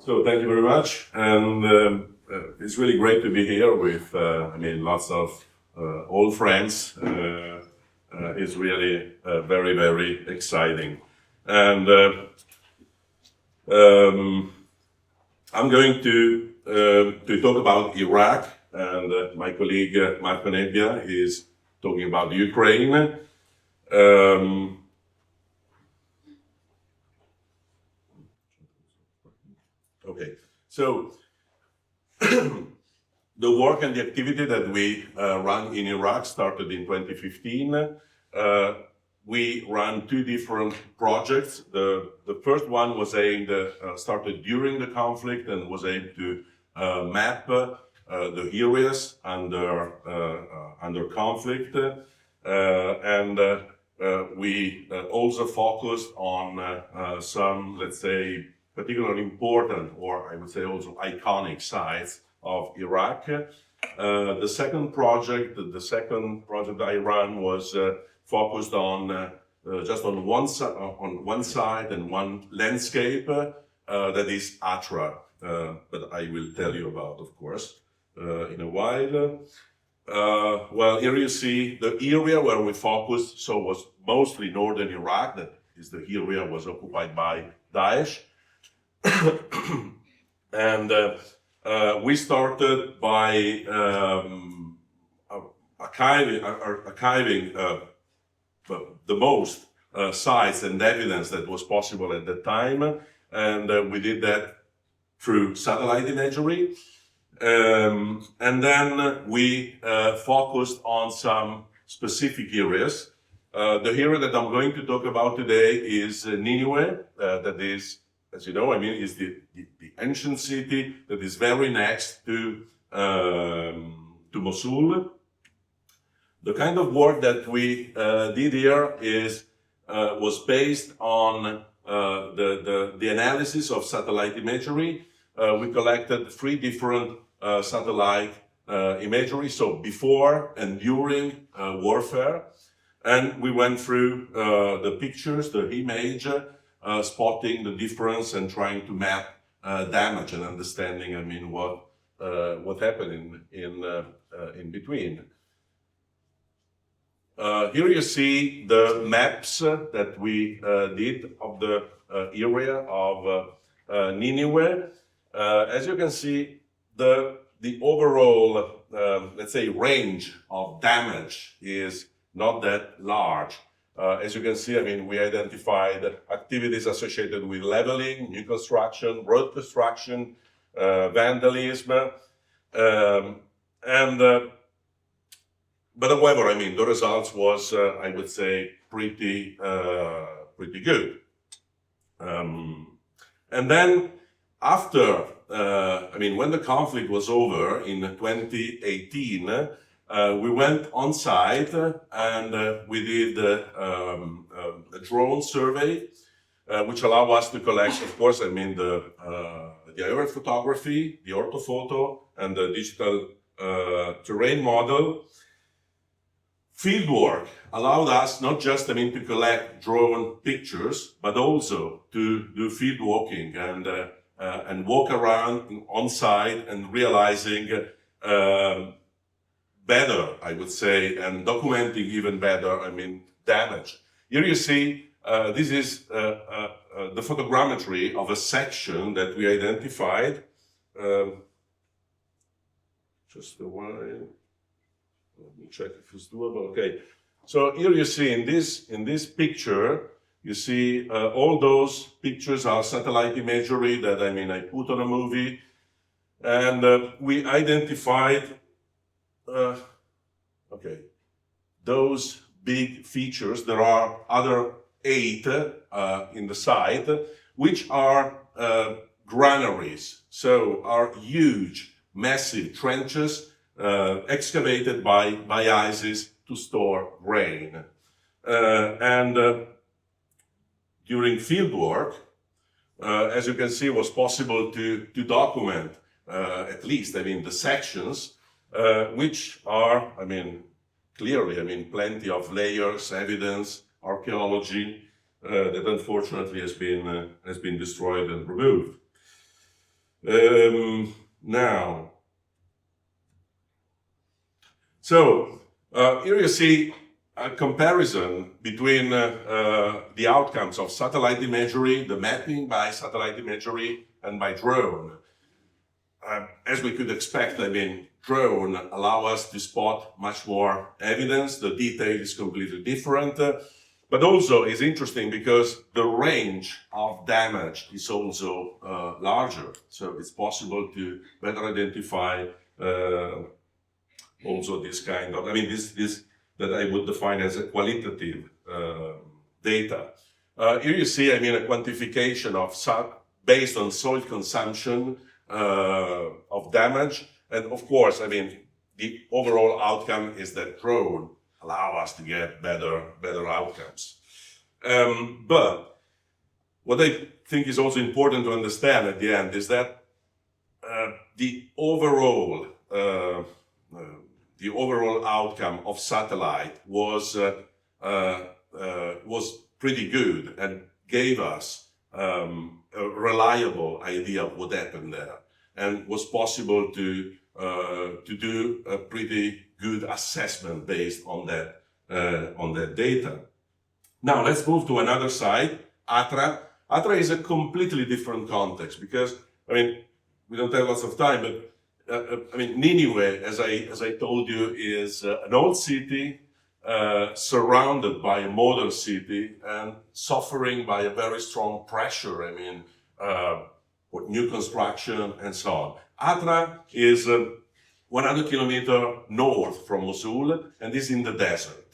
So thank you very much, and it's really great to be here with, lots of old friends. It's really very, very exciting, and I'm going to talk about Iraq, and my colleague Marco Nebbia is talking about Ukraine. Okay, so the work and the activity that we run in Iraq started in 2015. We ran two different projects. The first one was aimed, started during the conflict and was aimed to map the areas under conflict. We also focused on some, let's say, particularly important, or I would say also iconic sites of Iraq. The second project I ran was focused on just on one side and one landscape, that is Atra, but I will tell you about, of course, in a while. Well, here you see the area where we focused, so was mostly northern Iraq, that is the area was occupied by Daesh. And we started by archiving the most sites and evidence that was possible at the time, and we did that through satellite imagery. And then we focused on some specific areas. The area that I'm going to talk about today is Nineveh, that is, as you know, is the ancient city that is very next to Mosul. The kind of work that we did here was based on the analysis of satellite imagery. We collected 3 different satellite imagery, so before and during warfare, and we went through the pictures, the image, spotting the difference and trying to map damage and understanding, what happened in between. Here you see the maps that we did of the area of Nineveh. As you can see, the overall, let's say, range of damage is not that large. As you can see, we identified activities associated with leveling, new construction, road construction, vandalism, but however, the results was, I would say, pretty good. And then after, when the conflict was over in 2018, we went on site and we did a drone survey, which allowed us to collect, of course, the aerial photography, the orthophoto, and the digital terrain model. Fieldwork allowed us not just to collect drone pictures, but also to do field walking and walk around on site and realizing better, I would say, and documenting even better, damage. Here you see, this is the photogrammetry of a section that we identified. Just a while. Let me check if it's doable. Okay. So here you see in this picture, you see all those pictures are satellite imagery that I put on a movie, and we identified those big features. There are other 8 in the site, which are granaries. So are huge, massive trenches excavated by ISIS to store grain. During field work, as you can see, it was possible to document at least, the sections, which are, clearly, plenty of layers, evidence, archaeology that unfortunately has been destroyed and removed. Now, so here you see a comparison between the outcomes of satellite imagery, the mapping by satellite imagery, and by drone. As we could expect, I mean, drone allow us to spot much more evidence. The detail is completely different, but also is interesting because the range of damage is also larger. So it's possible to better identify also this kind of, I mean, this that I would define as a qualitative data. Here you see, I mean, a quantification of based on soil consumption of damage. And of course, I mean, the overall outcome is that drone allow us to get better outcomes. But what I think is also important to understand at the end is that the overall outcome of satellite was pretty good and gave us a reliable idea of what happened there, and was possible to do a pretty good assessment based on that data. Now let's move to another side, ATRA. ATRA is a completely different context because, I mean, we don't have lots of time, but I mean, Nineveh, as I told you, is an old city surrounded by a modern city and suffering by a very strong pressure. I mean, with new construction and so on. Atra is 100 kilometers north from Mosul and is in the desert.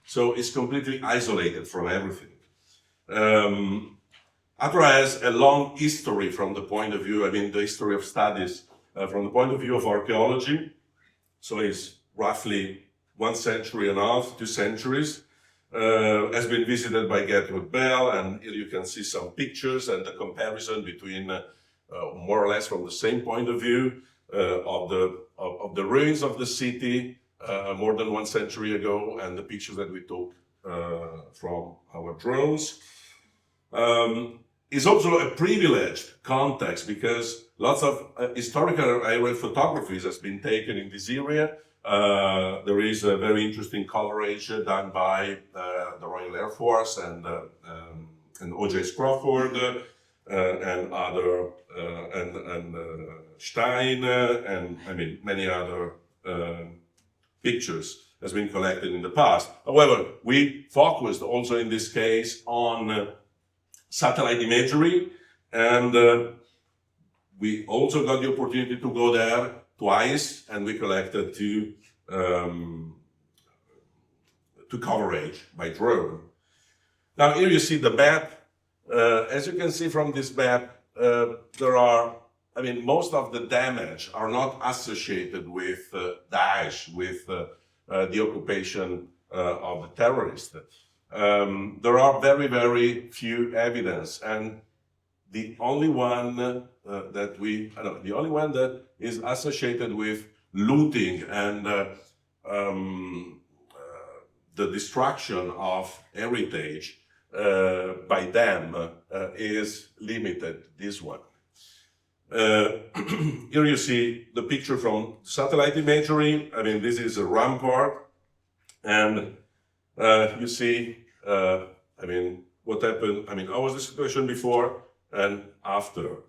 So it's completely isolated from everything. Atra has a long history from the point of view, I mean, the history of studies from the point of view of archaeology. So it's roughly 1 century and a half, 2 centuries. Has been visited by Gertrude Bell, and here you can see some pictures and the comparison between more or less from the same point of view of the ruins of the city more than 1 century ago, and the pictures that we took from our drones. It's also a privileged context because lots of historical aerial photographies has been taken in this area. There is a very interesting coverage done by the Royal Air Force and O.J. Crawford and other and Stein and I mean many other pictures has been collected in the past. However, we focused also in this case on satellite imagery, and we also got the opportunity to go there twice, and we collected two coverage by drone. Now here you see the map. As you can see from this map, there are, I mean, most of the damage are not associated with Daesh, with the occupation of the terrorists. There are very, very few evidence, and the only one the only one that is associated with looting and the destruction of heritage by them is limited. This one. Here you see the picture from satellite imagery. I mean, this is a rampart, and you see, I mean, what happened. I mean, how was the situation before and after?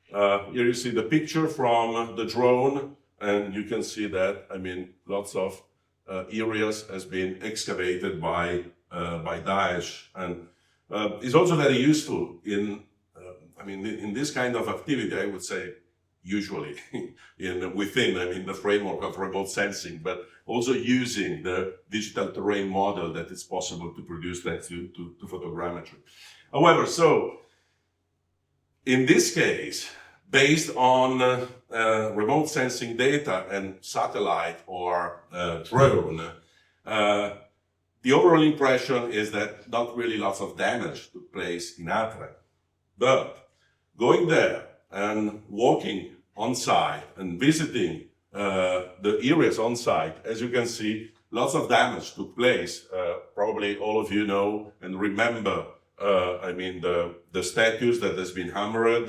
Here you see the picture from the drone, and you can see that, I mean, lots of areas has been excavated by Daesh, and it's also very useful in, I mean, in this kind of activity, I would say, usually within, I mean, the framework of remote sensing, but also using the digital terrain model that it's possible to produce thanks to photogrammetry. However, so in this case, based on remote sensing data and satellite or drone, the overall impression is that not really lots of damage took place in Atra. But going there and walking on site and visiting the areas on site, as you can see, lots of damage took place. Probably all of you know and remember, I mean, the statues that has been hammered.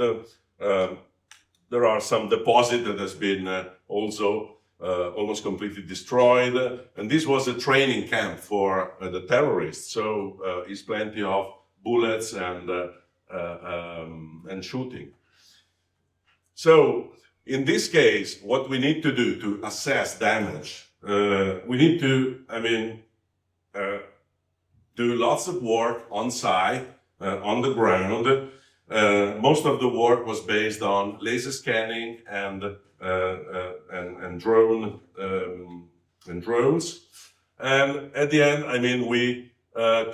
There there are some deposit that has been also almost completely destroyed, and this was a training camp for the terrorists. So it's plenty of bullets and shooting. So in this case, what we need to do to assess damage, we need to, do lots of work on site, on the ground. Most of the work was based on laser scanning and drones. And at the end, we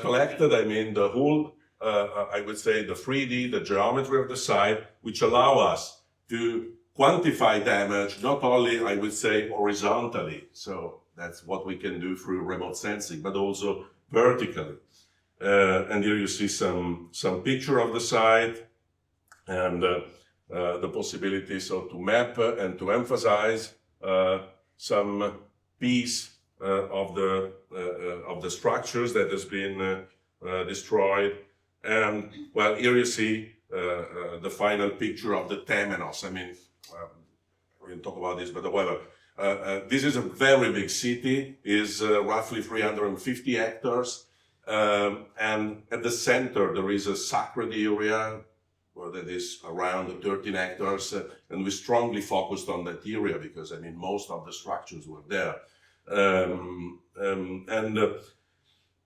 collected, the whole, I would say, the 3D, the geometry of the site, which allow us to quantify damage, not only, I would say, horizontally. So that's what we can do through remote sensing, but also vertically. And here you see some picture of the site and the possibility to map and to emphasize some piece of the structures that has been destroyed. And well, here you see the final picture of the Temenos. We can talk about this, but however, this is a very big city, is roughly 350 hectares. And at the center, there is a sacred area that is around 13 hectares. And we strongly focused on that area because, most of the structures were there.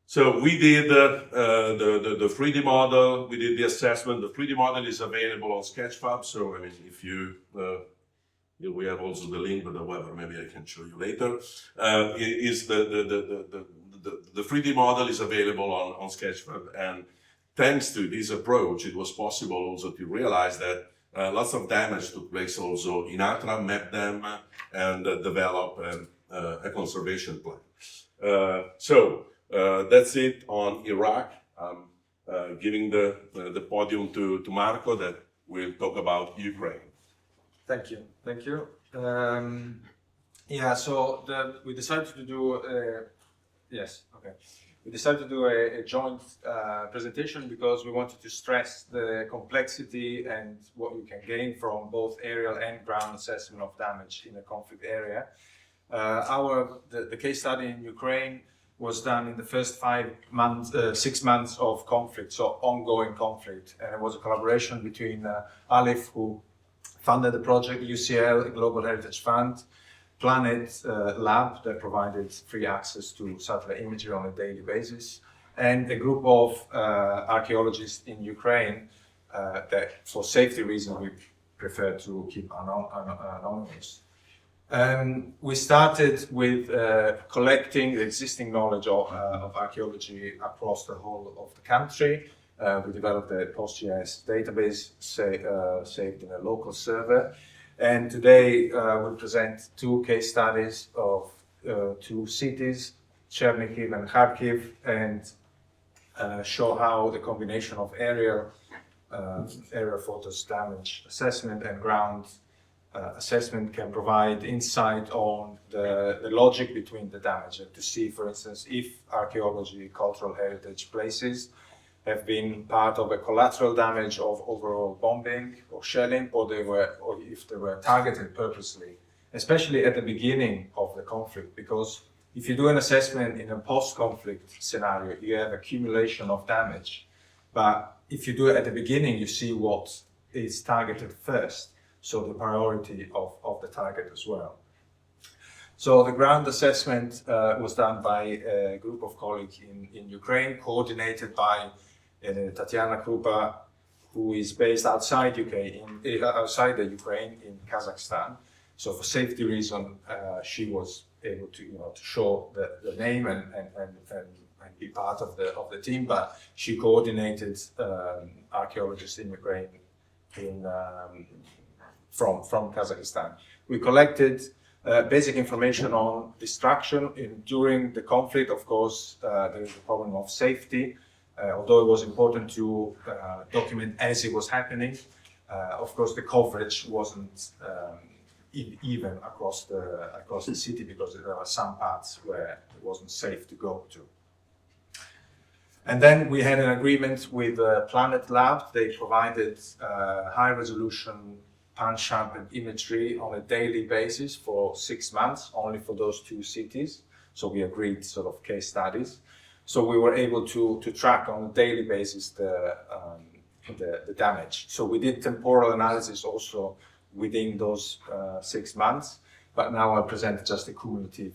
So we did the 3D model, we did the assessment. The 3D model is available on Sketchfab. So, if you, we have also the link, but however, maybe I can show you later. The 3D model is available on Sketchfab, and thanks to this approach, it was possible also to realize that lots of damage took place also in Atra, map them, and develop a conservation plan. So that's it on Iraq. I'm giving the podium to Marco that will talk about Ukraine. Thank you. So we decided to do we decided to do a joint presentation because we wanted to stress the complexity and what you can gain from both aerial and ground assessment of damage in a conflict area. The case study in Ukraine was done in the first 6 months of conflict, so ongoing conflict, and it was a collaboration between Alif, who funded the project, UCL, a Global Heritage Fund, Planet Lab that provided free access to satellite imagery on a daily basis, and a group of archaeologists in Ukraine that, for safety reasons, we prefer to keep anonymous. We started with collecting the existing knowledge of archaeology across the whole of the country. We developed a PostGIS database saved in a local server. And today we present 2 case studies of 2 cities, Chernihiv and Kharkiv, and show how the combination of aerial photos damage assessment and ground assessment can provide insight on the logic between the damage, and to see, for instance, if archaeology, cultural heritage places have been part of a collateral damage of overall bombing or shelling, or if they were targeted purposely, especially at the beginning of the conflict. Because if you do an assessment in a post-conflict scenario, you have accumulation of damage. But if you do it at the beginning, you see what is targeted first, so the priority of the target as well. So the ground assessment was done by a group of colleagues in Ukraine, coordinated by Tatiana Krupa, who is based outside outside the Ukraine in Kazakhstan. So for safety reason, she was able to show the name and be part of the team. But she coordinated archaeologists in Ukraine from Kazakhstan. We collected basic information on destruction during the conflict. Of course, there is a problem of safety. Although it was important to document as it was happening, of course the coverage wasn't even across the city, because there are some parts where it wasn't safe to go to. And then we had an agreement with Planet Lab. They provided high resolution pan-sharpened imagery on a daily basis for 6 months, only for those 2 cities. So we agreed sort of case studies. So we were able to track on a daily basis the damage. So we did temporal analysis also within those 6 months, but now I'll present just a cumulative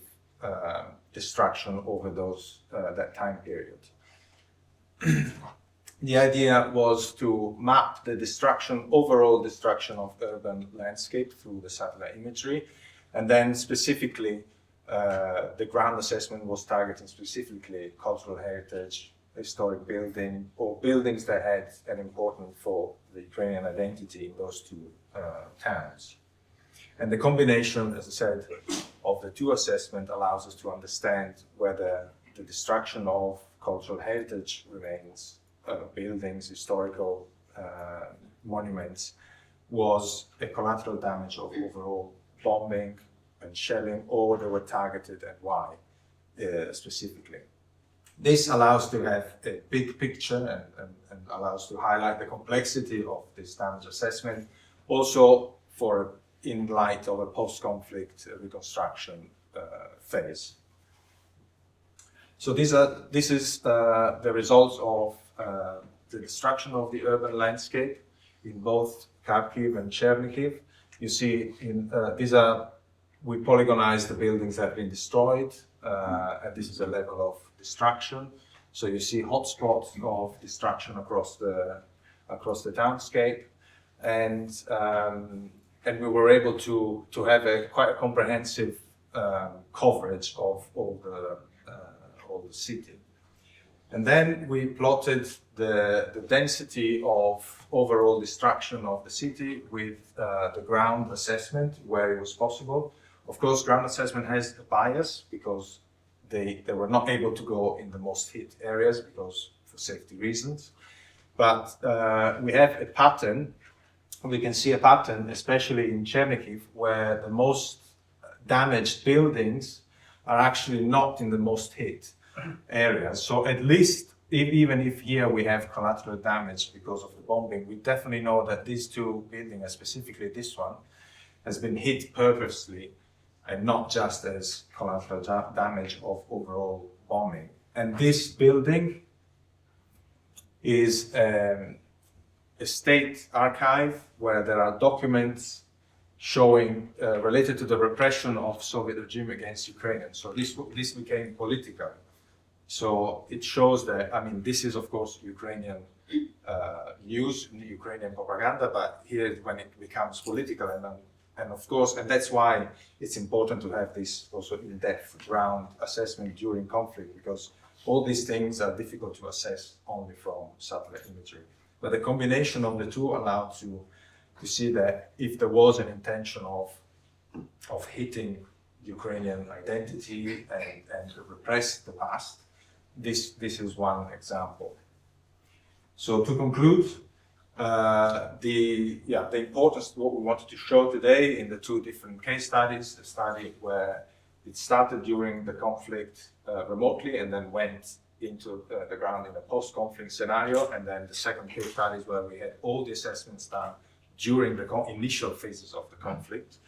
destruction over that time period. The idea was to map the overall destruction of urban landscape through the satellite imagery, and then specifically the ground assessment was targeting specifically cultural heritage, historic building, or buildings that had an importance for the Ukrainian identity in those 2 towns. And the combination, as I said, of the 2 assessments allows us to understand whether the destruction of cultural heritage remains, buildings, historical monuments, was a collateral damage of overall bombing and shelling, or they were targeted, and why specifically. This allows to have a big picture and allows to highlight the complexity of this damage assessment, also in light of a post-conflict reconstruction phase. So this is the results of the destruction of the urban landscape in both Kharkiv and Chernihiv. You see, we polygonized the buildings that have been destroyed, and this is a level of destruction. So you see hotspots of destruction across the townscape, and we were able to have quite a comprehensive coverage of all the city. And then we plotted the density of overall destruction of the city with the ground assessment where it was possible. Of course, ground assessment has a bias because they were not able to go in the most hit areas for safety reasons. But we have a pattern. We can see a pattern, especially in Chernihiv, where the most damaged buildings are actually not in the most hit areas. So at least, even if here we have collateral damage because of the bombing, we definitely know that these 2 buildings, specifically this one, has been hit purposely and not just as collateral damage of overall bombing. And this building is a state archive where there are documents showing related to the repression of Soviet regime against Ukrainians. So this became political. So it shows that, I mean, this is of course Ukrainian news, Ukrainian propaganda, but here when it becomes political, and of course, and that's why it's important to have this also in-depth ground assessment during conflict, because all these things are difficult to assess only from satellite imagery. But the combination of the 2 allowed to see that if there was an intention of hitting Ukrainian identity and to repress the past, this is one example. So to conclude, the importance of what we wanted to show today in the 2 different case studies, the study where it started during the conflict remotely and then went into the ground in a post-conflict scenario, and then the second case studies where we had all the assessments done during the initial phases of the conflict.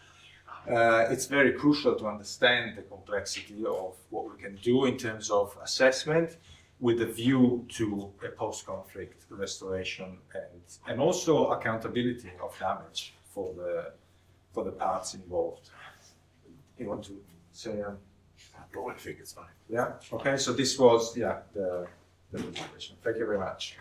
It's very crucial to understand the complexity of what we can do in terms of assessment with a view to a post-conflict restoration and also accountability of damage for the parts involved. You want to say? No, I think it's fine. Yeah. Okay. So this was the presentation. Thank you very much.